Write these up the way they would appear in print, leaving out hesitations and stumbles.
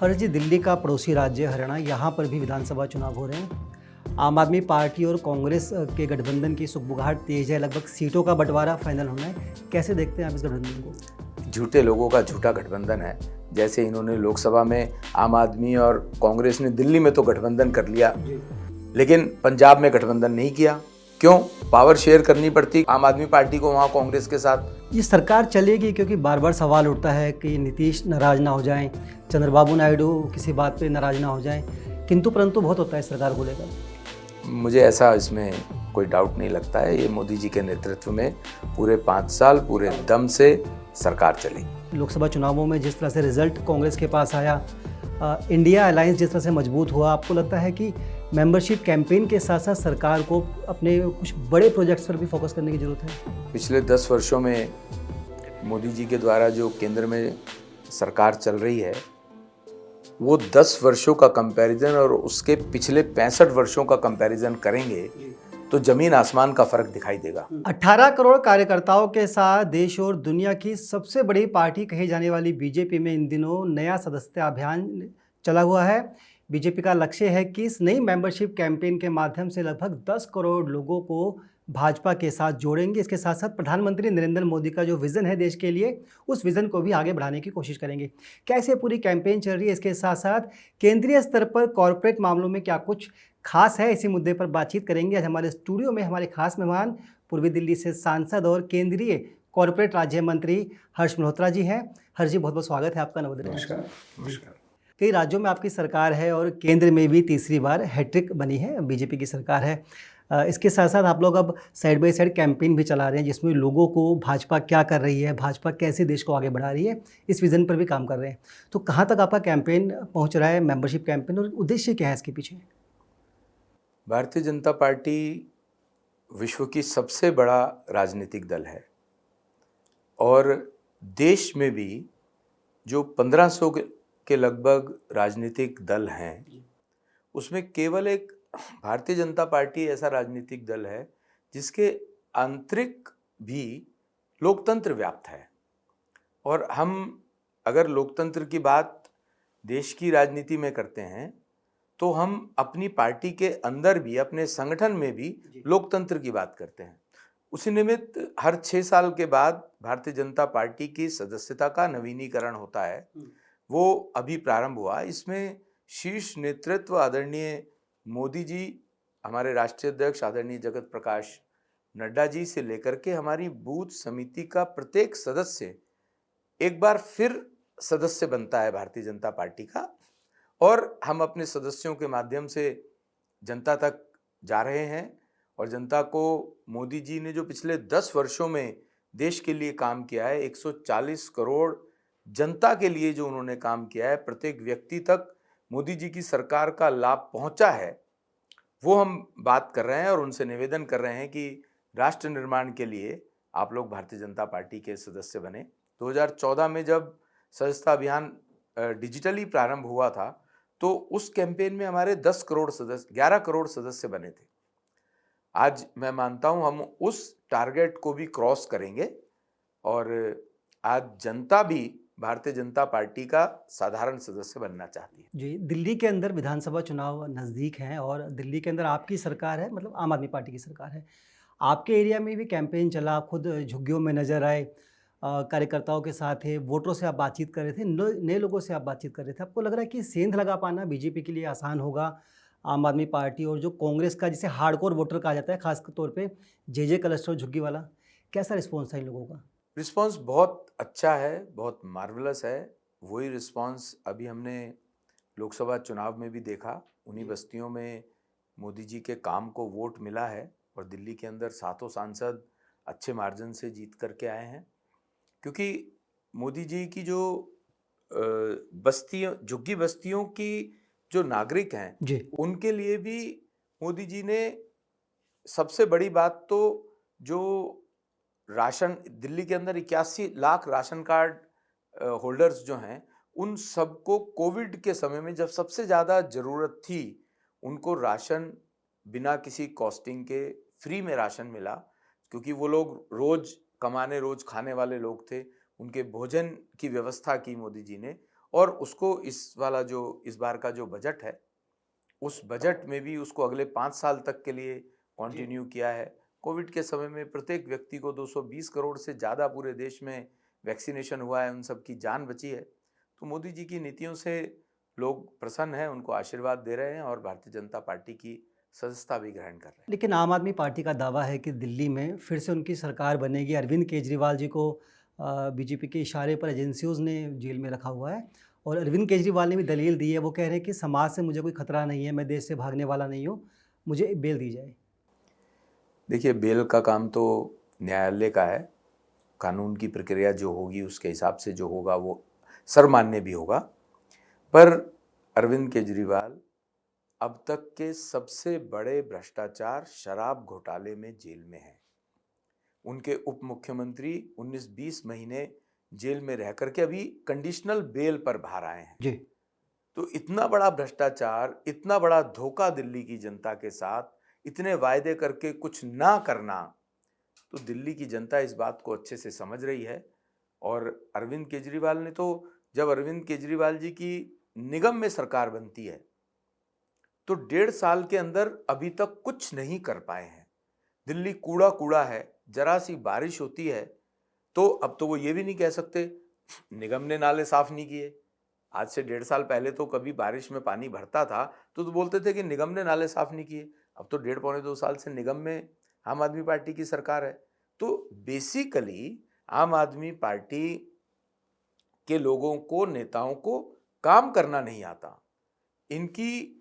हर्ष जी, दिल्ली का पड़ोसी राज्य हरियाणा, यहाँ पर भी विधानसभा चुनाव हो रहे हैं। आम आदमी पार्टी और कांग्रेस के गठबंधन की सुगबुगाहट तेज है। लगभग सीटों का बंटवारा फाइनल होना है। कैसे देखते हैं आप इस गठबंधन को? झूठे लोगों का झूठा गठबंधन है। जैसे इन्होंने लोकसभा में आम आदमी और कांग्रेस ने दिल्ली में तो गठबंधन कर लिया, लेकिन पंजाब में गठबंधन नहीं किया। क्यों? पावर शेयर करनी पड़ती आम आदमी पार्टी को वहाँ कांग्रेस के साथ। ये सरकार चलेगी क्योंकि बार बार सवाल उठता है कि नीतीश नाराज ना हो जाएं, चंद्रबाबू नायडू किसी बात पे नाराज ना हो जाएं, किंतु परंतु बहुत होता है सरकार को लेकर। मुझे ऐसा इसमें कोई डाउट नहीं लगता है। ये मोदी जी के नेतृत्व में पूरे 5 साल पूरे दम से सरकार चली। लोकसभा चुनावों में जिस तरह से रिजल्ट कांग्रेस के पास आया, इंडिया अलायंस जिस तरह से मजबूत हुआ, आपको लगता है कि मेंबरशिप कैंपेन के साथ साथ सरकार को अपने कुछ बड़े प्रोजेक्ट्स पर भी फोकस करने की ज़रूरत है? पिछले 10 वर्षों में मोदी जी के द्वारा जो केंद्र में सरकार चल रही है, वो 10 वर्षों का कंपैरिजन और उसके पिछले 65 वर्षों का कंपैरिजन करेंगे तो जमीन आसमान का फर्क दिखाई देगा। 18 करोड़ कार्यकर्ताओं के साथ देश और दुनिया की सबसे बड़ी पार्टी कही जाने वाली बीजेपी में इन दिनों नया सदस्यता अभियान चला हुआ है। बीजेपी का लक्ष्य है कि इस नई मेंबरशिप कैंपेन के माध्यम से लगभग 10 करोड़ लोगों को भाजपा के साथ जोड़ेंगे। इसके साथ साथ प्रधानमंत्री नरेंद्र मोदी का जो विज़न है देश के लिए, उस विज़न को भी आगे बढ़ाने की कोशिश करेंगे। कैसे पूरी कैंपेन चल रही है, इसके साथ साथ केंद्रीय स्तर पर कॉरपोरेट मामलों में क्या कुछ खास है, इसी मुद्दे पर बातचीत करेंगे। आज हमारे स्टूडियो में हमारे खास मेहमान पूर्वी दिल्ली से सांसद और केंद्रीय कॉरपोरेट राज्य मंत्री हर्ष मल्होत्रा जी हैं। हर्ष जी, बहुत बहुत स्वागत है आपका नवोदय। नमस्कार। नमस्कार। कई राज्यों में आपकी सरकार है और केंद्र में भी तीसरी बार हैट्रिक बनी है, बीजेपी की सरकार है। इसके साथ साथ आप लोग अब साइड बाय साइड कैंपेन भी चला रहे हैं जिसमें लोगों को भाजपा क्या कर रही है, भाजपा कैसे देश को आगे बढ़ा रही है, इस विज़न पर भी काम कर रहे हैं। तो कहाँ तक आपका कैंपेन पहुँच रहा है, मेंबरशिप कैंपेन, और उद्देश्य क्या है इसके पीछे? भारतीय जनता पार्टी विश्व की सबसे बड़ा राजनीतिक दल है और देश में भी जो 1500 के लगभग राजनीतिक दल हैं, उसमें केवल एक भारतीय जनता पार्टी ऐसा राजनीतिक दल है जिसके आंतरिक भी लोकतंत्र व्याप्त है। और हम अगर लोकतंत्र की बात देश की राजनीति में करते हैं तो हम अपनी पार्टी के अंदर भी, अपने संगठन में भी लोकतंत्र की बात करते हैं। उसी निमित्त हर 6 साल के बाद भारतीय जनता पार्टी की सदस्यता का नवीनीकरण होता है। वो अभी प्रारंभ हुआ। इसमें शीर्ष नेतृत्व आदरणीय मोदी जी, हमारे राष्ट्रीय अध्यक्ष आदरणीय जगत प्रकाश नड्डा जी से लेकर के हमारी बूथ समिति का प्रत्येक सदस्य एक बार फिर सदस्य बनता है भारतीय जनता पार्टी का, और हम अपने सदस्यों के माध्यम से जनता तक जा रहे हैं। और जनता को मोदी जी ने जो पिछले 10 वर्षों में देश के लिए काम किया है, 140 करोड़ जनता के लिए जो उन्होंने काम किया है, प्रत्येक व्यक्ति तक मोदी जी की सरकार का लाभ पहुंचा है, वो हम बात कर रहे हैं और उनसे निवेदन कर रहे हैं कि राष्ट्र निर्माण के लिए आप लोग भारतीय जनता पार्टी के सदस्य बने। 2014 में जब सदस्यता अभियान डिजिटली प्रारंभ हुआ था तो उस कैंपेन में हमारे 11 करोड़ सदस्य बने थे। आज मैं मानता हूं हम उस टारगेट को भी क्रॉस करेंगे और आज जनता भी भारतीय जनता पार्टी का साधारण सदस्य बनना चाहती है। जी, दिल्ली के अंदर विधानसभा चुनाव नज़दीक हैं और दिल्ली के अंदर आपकी सरकार है, मतलब आम आदमी पार्टी की सरकार है। आपके एरिया में भी कैंपेन चला, आप खुद झुग्गियों में नज़र आए, कार्यकर्ताओं के साथ थे, वोटरों से आप बातचीत कर रहे थे, नए लोगों से आप बातचीत कर रहे थे। आपको लग रहा है कि सेंध लगा पाना बीजेपी के लिए आसान होगा? आम आदमी पार्टी और जो कांग्रेस का जिसे हार्डकोर वोटर कहा जाता है, खास तौर पे जे क्लस्टर झुग्गी वाला, कैसा रिस्पॉन्स है इन लोगों का? रिस्पांस बहुत अच्छा है, बहुत मार्वलस है। वही रिस्पांस अभी हमने लोकसभा चुनाव में भी देखा। उन्हीं बस्तियों में मोदी जी के काम को वोट मिला है और दिल्ली के अंदर 7 सांसद अच्छे मार्जिन से जीत करके आए हैं, क्योंकि मोदी जी की जो बस्तियों, झुग्गी बस्तियों की जो नागरिक हैं, उनके लिए भी मोदी जी ने सबसे बड़ी बात तो जो राशन, दिल्ली के अंदर 81 लाख राशन कार्ड होल्डर्स जो हैं, उन सबको कोविड के समय में जब सबसे ज़्यादा ज़रूरत थी, उनको राशन बिना किसी कॉस्टिंग के फ्री में राशन मिला। क्योंकि वो लोग रोज़ कमाने रोज़ खाने वाले लोग थे, उनके भोजन की व्यवस्था की मोदी जी ने और उसको इस बार का जो बजट है, उस बजट में भी उसको अगले 5 साल तक के लिए कंटिन्यू किया है। कोविड के समय में प्रत्येक व्यक्ति को 220 करोड़ से ज़्यादा पूरे देश में वैक्सीनेशन हुआ है, उन सब की जान बची है। तो मोदी जी की नीतियों से लोग प्रसन्न हैं, उनको आशीर्वाद दे रहे हैं और भारतीय जनता पार्टी की सदस्यता भी ग्रहण कर रहे हैं। लेकिन आम आदमी पार्टी का दावा है कि दिल्ली में फिर से उनकी सरकार बनेगी। अरविंद केजरीवाल जी को बीजेपी के इशारे पर एजेंसियों ने जेल में रखा हुआ है और अरविंद केजरीवाल ने भी दलील दी है। वो कह रहे हैं कि समाज से मुझे कोई खतरा नहीं है, मैं देश से भागने वाला नहीं हूँ, मुझे बेल दी जाए। देखिए, बेल का काम तो न्यायालय का है। कानून की प्रक्रिया जो होगी उसके हिसाब से जो होगा वो सर्वमान्य भी होगा। पर अरविंद केजरीवाल अब तक के सबसे बड़े भ्रष्टाचार शराब घोटाले में जेल में हैं। उनके उप मुख्यमंत्री 19-20 महीने जेल में रह करके अभी कंडीशनल बेल पर बाहर आए हैं। जी। तो इतना बड़ा भ्रष्टाचार, इतना बड़ा धोखा दिल्ली की जनता के साथ, इतने वायदे करके कुछ ना करना, तो दिल्ली की जनता इस बात को अच्छे से समझ रही है। और अरविंद केजरीवाल ने तो, जब अरविंद केजरीवाल जी की निगम में सरकार बनती है तो 1.5 साल के अंदर अभी तक कुछ नहीं कर पाए हैं। दिल्ली कूड़ा कूड़ा है, जरा सी बारिश होती है तो अब तो वो ये भी नहीं कह सकते निगम ने नाले साफ नहीं किए। आज से 1.5 साल पहले तो कभी बारिश में पानी भरता था तो बोलते थे कि निगम ने नाले साफ नहीं किए। अब तो 1.5-2 साल से निगम में आम आदमी पार्टी की सरकार है। तो बेसिकली आम आदमी पार्टी के लोगों को, नेताओं को काम करना नहीं आता। इनकी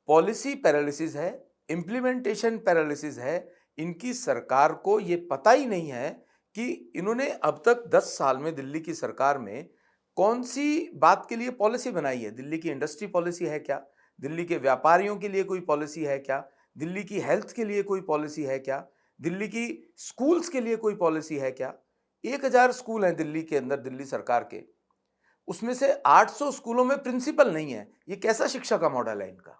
पॉलिसी पैरालिसिस है, इम्प्लीमेंटेशन पैरालिसिस है। इनकी सरकार को ये पता ही नहीं है कि इन्होंने अब तक 10 साल में दिल्ली की सरकार में कौन सी बात के लिए पॉलिसी बनाई है। दिल्ली की इंडस्ट्री पॉलिसी है क्या? दिल्ली के व्यापारियों के लिए कोई पॉलिसी है क्या? दिल्ली की हेल्थ के लिए कोई पॉलिसी है क्या? दिल्ली की स्कूल्स के लिए कोई पॉलिसी है क्या? 1000 स्कूल हैं दिल्ली के अंदर, दिल्ली सरकार के, उसमें से 800 स्कूलों में प्रिंसिपल नहीं है। ये कैसा शिक्षा का मॉडल है इनका?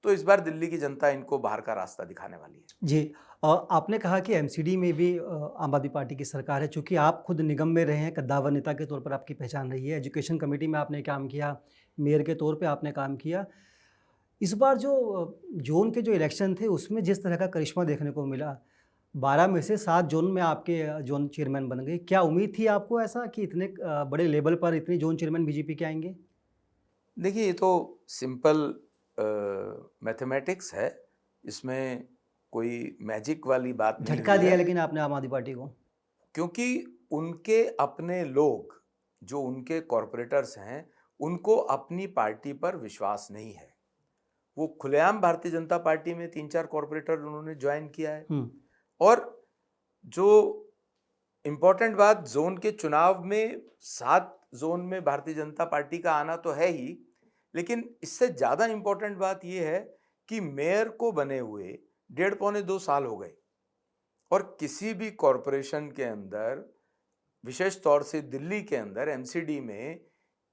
तो इस बार दिल्ली की जनता इनको बाहर का रास्ता दिखाने वाली है। जी। आपने कहा कि एमसीडी में भी आम आदमी पार्टी की सरकार है। चूंकि आप खुद निगम में रहे हैं, कद्दावर नेता के तौर पर आपकी पहचान रही है, एजुकेशन कमेटी में आपने काम किया, मेयर के तौर पे आपने काम किया। इस बार जो जोन के जो इलेक्शन थे उसमें जिस तरह का करिश्मा देखने को मिला, 12 में से 7 जोन में आपके जोन चेयरमैन बन गए। क्या उम्मीद थी आपको ऐसा कि इतने बड़े लेवल पर इतने जोन चेयरमैन बीजेपी के आएंगे? देखिए, ये तो सिंपल मैथमेटिक्स है, इसमें कोई मैजिक वाली बात नहीं झटका हुई दिया है। लेकिन आपने आम आदमी पार्टी को। क्योंकि उनके अपने लोग, जो उनके कॉरपोरेटर्स हैं, उनको अपनी पार्टी पर विश्वास नहीं है। वो खुलेआम भारतीय जनता पार्टी में 3-4 कॉरपोरेटर उन्होंने ज्वाइन किया है। और जो इम्पोर्टेंट बात, जोन के चुनाव में 7 जोन में भारतीय जनता पार्टी का आना तो है ही, लेकिन इससे ज़्यादा इम्पोर्टेंट बात यह है कि मेयर को बने हुए 1.5-2 साल हो गए और किसी भी कॉरपोरेशन के अंदर, विशेष तौर से दिल्ली के अंदर एमसीडी में,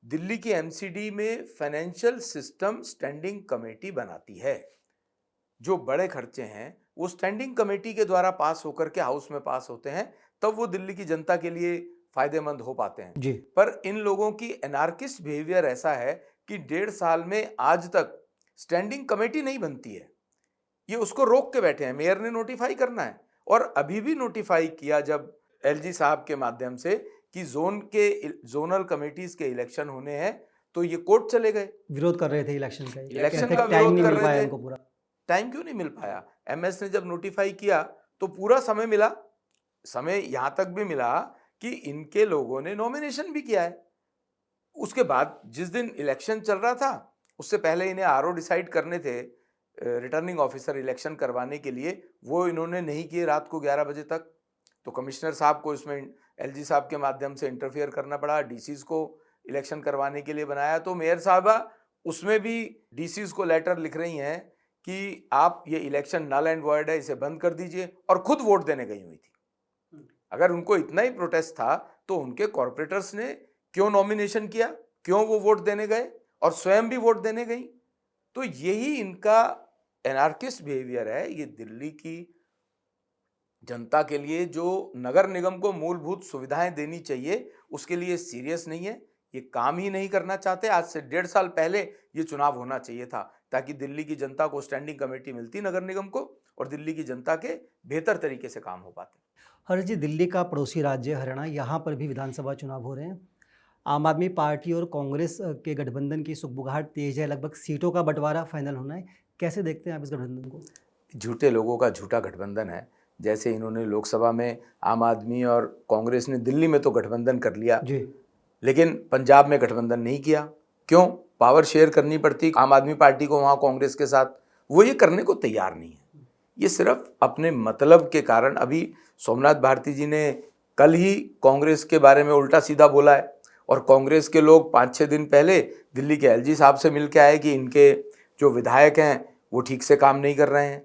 दिल्ली की एमसीडी में फाइनेंशियल सिस्टम स्टैंडिंग कमेटी बनाती है। जो बड़े खर्चे हैं वो स्टैंडिंग कमेटी के द्वारा पास होकर के हाउस में पास होते हैं, तब वो दिल्ली की जनता के लिए फायदेमंद हो पाते हैं जी। पर इन लोगों की एनार्किस्ट बिहेवियर ऐसा है कि 1.5 साल में आज तक स्टैंडिंग कमेटी नहीं बनती है। ये उसको रोक के बैठे हैं। मेयर ने नोटिफाई करना है और अभी भी नोटिफाई किया जब एलजी साहब के माध्यम से कि जोनल कमिटीज के इलेक्शन होने हैं, तो ये कोर्ट चले गए। विरोध कर रहे थे इलेक्शन का। इलेक्शन का टाइम विरोध नहीं कर मिल रहे पाया थे। उनको पूरा। टाइम क्यों नहीं मिल पाया? एमएस ने जब नोटिफाई किया तो पूरा समय मिला। समय यहां तक भी मिला कि इनके लोगों ने नॉमिनेशन भी किया है। उसके बाद जिस दिन इलेक्शन चल रहा था उससे पहले इन्हें आरओ डिसाइड करने थे, रिटर्निंग ऑफिसर इलेक्शन करवाने के लिए, वो इन्होंने नहीं किए रात को 11 बजे तक। तो कमिश्नर साहब को इसमें एलजी साहब के माध्यम से इंटरफियर करना पड़ा। डीसीज को इलेक्शन करवाने के लिए बनाया, तो मेयर साहबा उसमें भी डीसीज को लेटर लिख रही हैं कि आप ये इलेक्शन नल एंड वॉइड है, इसे बंद कर दीजिए, और खुद वोट देने गई हुई थी। अगर उनको इतना ही प्रोटेस्ट था तो उनके कॉर्पोरेटर्स ने क्यों नॉमिनेशन किया, क्यों वो वोट देने गए और स्वयं भी वोट देने गई? तो यही इनका एनार्किस्ट बिहेवियर है। ये दिल्ली की जनता के लिए जो नगर निगम को मूलभूत सुविधाएं देनी चाहिए उसके लिए सीरियस नहीं है। ये काम ही नहीं करना चाहते। आज से 1.5 साल पहले ये चुनाव होना चाहिए था, ताकि दिल्ली की जनता को स्टैंडिंग कमेटी मिलती नगर निगम को, और दिल्ली की जनता के बेहतर तरीके से काम हो पाते। हर्ष जी, दिल्ली का पड़ोसी राज्य हरियाणा, यहाँ पर भी विधानसभा चुनाव हो रहे हैं। आम आदमी पार्टी और कांग्रेस के गठबंधन की सुगबुगाहट तेज है, लगभग सीटों का बंटवारा फाइनल होना है। कैसे देखते हैं आप इस गठबंधन को? झूठे लोगों का झूठा गठबंधन है। जैसे इन्होंने लोकसभा में आम आदमी और कांग्रेस ने दिल्ली में तो गठबंधन कर लिया जी, लेकिन पंजाब में गठबंधन नहीं किया। क्यों? पावर शेयर करनी पड़ती आम आदमी पार्टी को वहाँ कांग्रेस के साथ, वो ये करने को तैयार नहीं है। ये सिर्फ अपने मतलब के कारण। अभी सोमनाथ भारती जी ने कल ही कांग्रेस के बारे में उल्टा सीधा बोला है, और कांग्रेस के लोग 5-6 दिन पहले दिल्ली के एलजी साहब से मिल के आए कि इनके जो विधायक हैं वो ठीक से काम नहीं कर रहे हैं।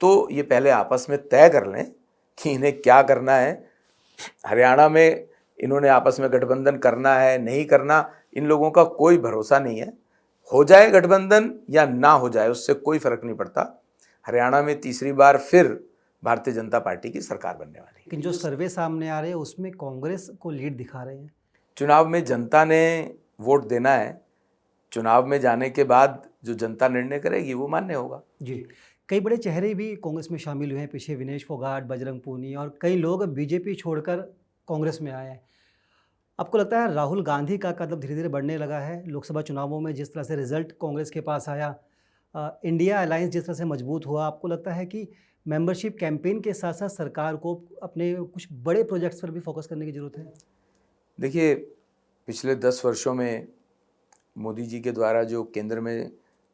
तो ये पहले आपस में तय कर लें कि इन्हें क्या करना है। हरियाणा में इन्होंने आपस में गठबंधन करना है नहीं करना, इन लोगों का कोई भरोसा नहीं है। हो जाए गठबंधन या ना हो जाए, उससे कोई फर्क नहीं पड़ता। हरियाणा में तीसरी बार फिर भारतीय जनता पार्टी की सरकार बनने वाली है। लेकिन जो सर्वे सामने आ रहे हैं उसमें कांग्रेस को लीड दिखा रहे हैं। चुनाव में जनता ने वोट देना है। चुनाव में जाने के बाद जो जनता निर्णय करेगी वो मान्य होगा। जी, कई बड़े चेहरे भी कांग्रेस में शामिल हुए हैं। पीछे विनेश फोगाट, बजरंग पूनी और कई लोग बीजेपी छोड़कर कांग्रेस में आए हैं। आपको लगता है राहुल गांधी का कदम धीरे धीरे बढ़ने लगा है? लोकसभा चुनावों में जिस तरह से रिजल्ट कांग्रेस के पास आया, इंडिया अलायंस जिस तरह से मजबूत हुआ, आपको लगता है कि मेंबरशिप कैंपेन के साथ साथ सरकार को अपने कुछ बड़े प्रोजेक्ट्स पर भी फोकस करने की ज़रूरत है? देखिए, पिछले 10 वर्षों में मोदी जी के द्वारा जो केंद्र में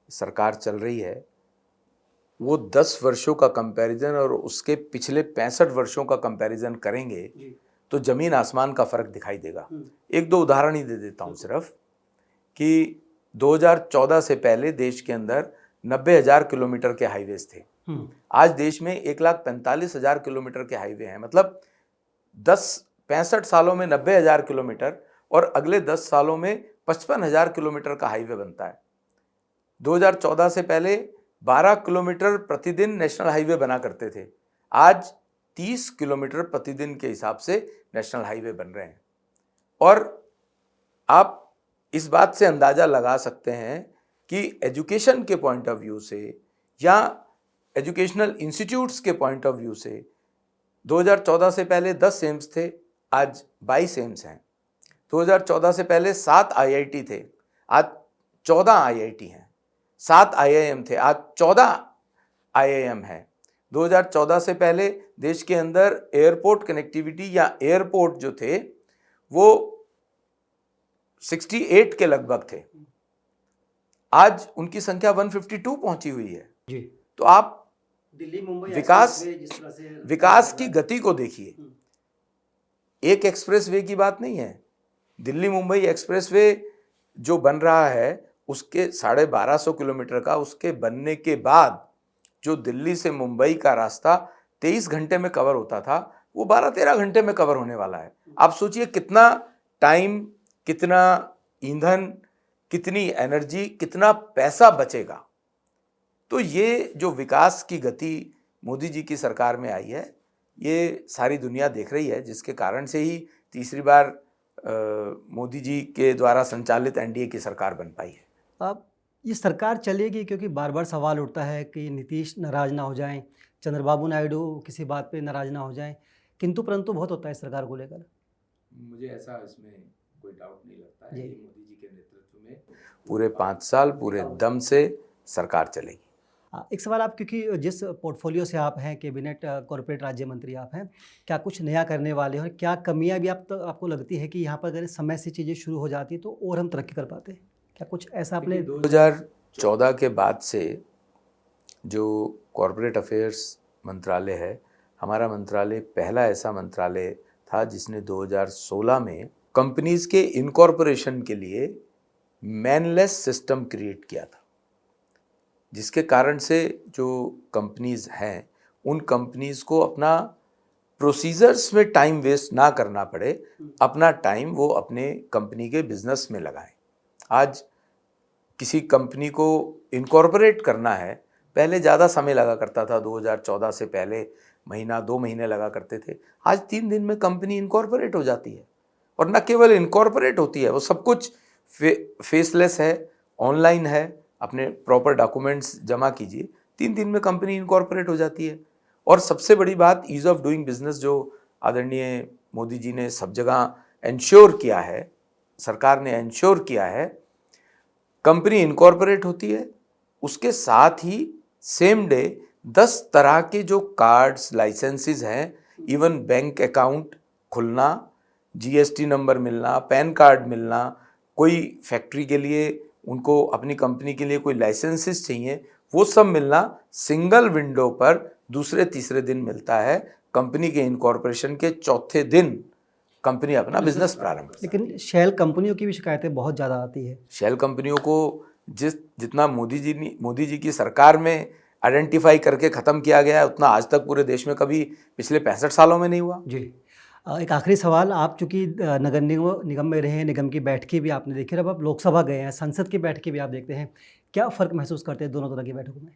सरकार चल रही है, वो 10 वर्षों का कंपैरिजन और उसके पिछले 65 वर्षों का कंपैरिजन करेंगे तो ज़मीन आसमान का फ़र्क दिखाई देगा। एक दो उदाहरण ही दे देता हूँ सिर्फ, कि 2014 से पहले देश के अंदर 90,000 किलोमीटर के हाईवेज थे। आज देश में 1,45,000 किलोमीटर के हाईवे हैं। मतलब 65 सालों में 90,000 किलोमीटर और अगले 10 सालों में 55,000 किलोमीटर का हाईवे बनता है। 2014 से पहले 12 किलोमीटर प्रतिदिन नेशनल हाईवे बना करते थे, आज 30 किलोमीटर प्रतिदिन के हिसाब से नेशनल हाईवे बन रहे हैं। और आप इस बात से अंदाज़ा लगा सकते हैं कि एजुकेशन के पॉइंट ऑफ व्यू से या एजुकेशनल इंस्टीट्यूट्स के पॉइंट ऑफ व्यू से 2014 से पहले 10 एम्स थे, आज 22 एम्स हैं। 2014 से पहले 7 IIT थे, आज 14 IIT हैं। 7 IIM थे, आज 14 IIM है। 2014 से पहले देश के अंदर एयरपोर्ट कनेक्टिविटी या एयरपोर्ट जो थे वो 68 के लगभग थे, आज उनकी संख्या 152 पहुंची हुई है। जी, तो आप दिल्ली मुंबई विकास की गति को देखिए। एक एक्सप्रेसवे की बात नहीं है। दिल्ली मुंबई एक्सप्रेसवे जो बन रहा है उसके 1250 किलोमीटर का, उसके बनने के बाद जो दिल्ली से मुंबई का रास्ता 23 घंटे में कवर होता था, वो 12-13 घंटे में कवर होने वाला है। आप सोचिए कितना टाइम, कितना ईंधन, कितनी एनर्जी, कितना पैसा बचेगा। तो ये जो विकास की गति मोदी जी की सरकार में आई है, ये सारी दुनिया देख रही है, जिसके कारण से ही तीसरी बार मोदी जी के द्वारा संचालित एनडीए की सरकार बन पाई है। अब ये सरकार चलेगी क्योंकि बार बार सवाल उठता है कि नीतीश नाराज ना हो जाएं, चंद्रबाबू नायडू किसी बात पे नाराज ना हो जाएं, किंतु परंतु बहुत होता है सरकार को लेकर। मुझे ऐसा इसमें कोई डाउट नहीं लगता है जी। कि मोदी जी के नेतृत्व में पूरे 5 साल पूरे दम से सरकार चलेगी। एक सवाल आप, क्योंकि जिस पोर्टफोलियो से आप हैं, कैबिनेट कॉर्पोरेट राज्य मंत्री आप हैं, क्या कुछ नया करने वाले हो? क्या कमियां भी आपको लगती है कि यहाँ पर अगर समय से चीज़ें शुरू हो जाती तो और हम तरक्की कर पाते? क्या कुछ ऐसा आपने 2014 के बाद से जो कॉर्पोरेट अफेयर्स मंत्रालय है, हमारा मंत्रालय पहला ऐसा मंत्रालय था जिसने 2016 में कंपनीज के इनकॉर्पोरेशन के लिए मैनलेस सिस्टम क्रिएट किया था, जिसके कारण से जो कंपनीज हैं उन कंपनीज को अपना प्रोसीजर्स में टाइम वेस्ट ना करना पड़े, अपना टाइम वो अपने कंपनी के बिजनेस में लगाएं। आज किसी कंपनी को इनकॉर्पोरेट करना है, पहले ज़्यादा समय लगा करता था, 2014 से पहले महीना 2 महीने लगा करते थे, आज 3 दिन में कंपनी इनकॉर्पोरेट हो जाती है। और न केवल इनकॉर्पोरेट होती है, वो सब कुछ फेसलेस है, ऑनलाइन है, अपने प्रॉपर डॉक्यूमेंट्स जमा कीजिए, 3 दिन में कंपनी इनकॉर्पोरेट हो जाती है। और सबसे बड़ी बात ईज़ ऑफ डूइंग बिजनेस जो आदरणीय मोदी जी ने सब जगह एंश्योर किया है, सरकार ने एंश्योर किया है, कंपनी इनकॉर्पोरेट होती है, उसके साथ ही सेम डे 10 तरह के जो कार्ड्स लाइसेंसेस हैं, इवन बैंक अकाउंट खुलना, जीएसटी नंबर मिलना, पैन कार्ड मिलना, कोई फैक्ट्री के लिए उनको अपनी कंपनी के लिए कोई लाइसेंसेस चाहिए, वो सब मिलना सिंगल विंडो पर दूसरे तीसरे दिन मिलता है। कंपनी के इनकॉर्पोरेशन के चौथे दिन कंपनी अपना बिजनेस प्रारंभ करती है। लेकिन शेल कंपनियों की भी शिकायतें बहुत ज़्यादा आती है। शेल कंपनियों को जितना मोदी जी की सरकार में आइडेंटिफाई करके ख़त्म किया गया है, उतना आज तक पूरे देश में कभी पिछले 65 सालों में नहीं हुआ। जी। एक आखिरी सवाल, आप चूँकि नगर निगम में रहे हैं, निगम की बैठकें भी आपने देखी, अब आप लोकसभा गए हैं, संसद की बैठकें भी आप देखते हैं, क्या फ़र्क महसूस करते हैं दोनों तरह की बैठकों में?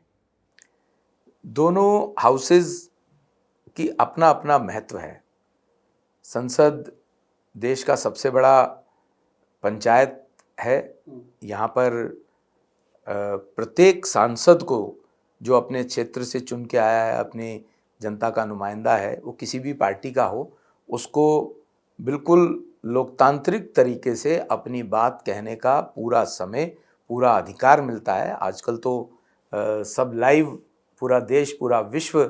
दोनों हाउसेज की अपना अपना महत्व है। संसद देश का सबसे बड़ा पंचायत है। यहाँ पर प्रत्येक सांसद को जो अपने क्षेत्र से चुन के आया है, अपनी जनता का नुमाइंदा है, वो किसी भी पार्टी का हो, उसको बिल्कुल लोकतांत्रिक तरीके से अपनी बात कहने का पूरा समय, पूरा अधिकार मिलता है। आजकल तो सब लाइव पूरा देश, पूरा विश्व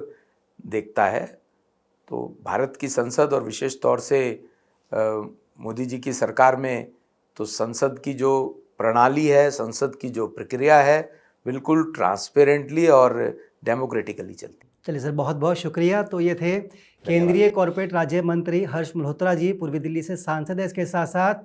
देखता है। तो भारत की संसद और विशेष तौर से मोदी जी की सरकार में तो संसद की जो प्रणाली है, संसद की जो प्रक्रिया है, बिल्कुल ट्रांसपेरेंटली और डेमोक्रेटिकली चलती। चलिए सर, बहुत बहुत शुक्रिया। तो ये थे केंद्रीय कॉर्पोरेट राज्य मंत्री हर्ष मल्होत्रा जी, पूर्वी दिल्ली से सांसद है। इसके साथ साथ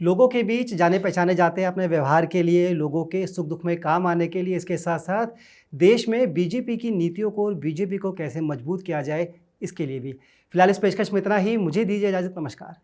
लोगों के बीच जाने पहचाने जाते हैं अपने व्यवहार के लिए, लोगों के सुख दुख में काम आने के लिए। इसके साथ साथ देश में बीजेपी की नीतियों को और बीजेपी को कैसे मजबूत किया जाए, इसके लिए भी। फिलहाल इस पेशकश में इतना ही। मुझे दीजिए इजाज़त। नमस्कार।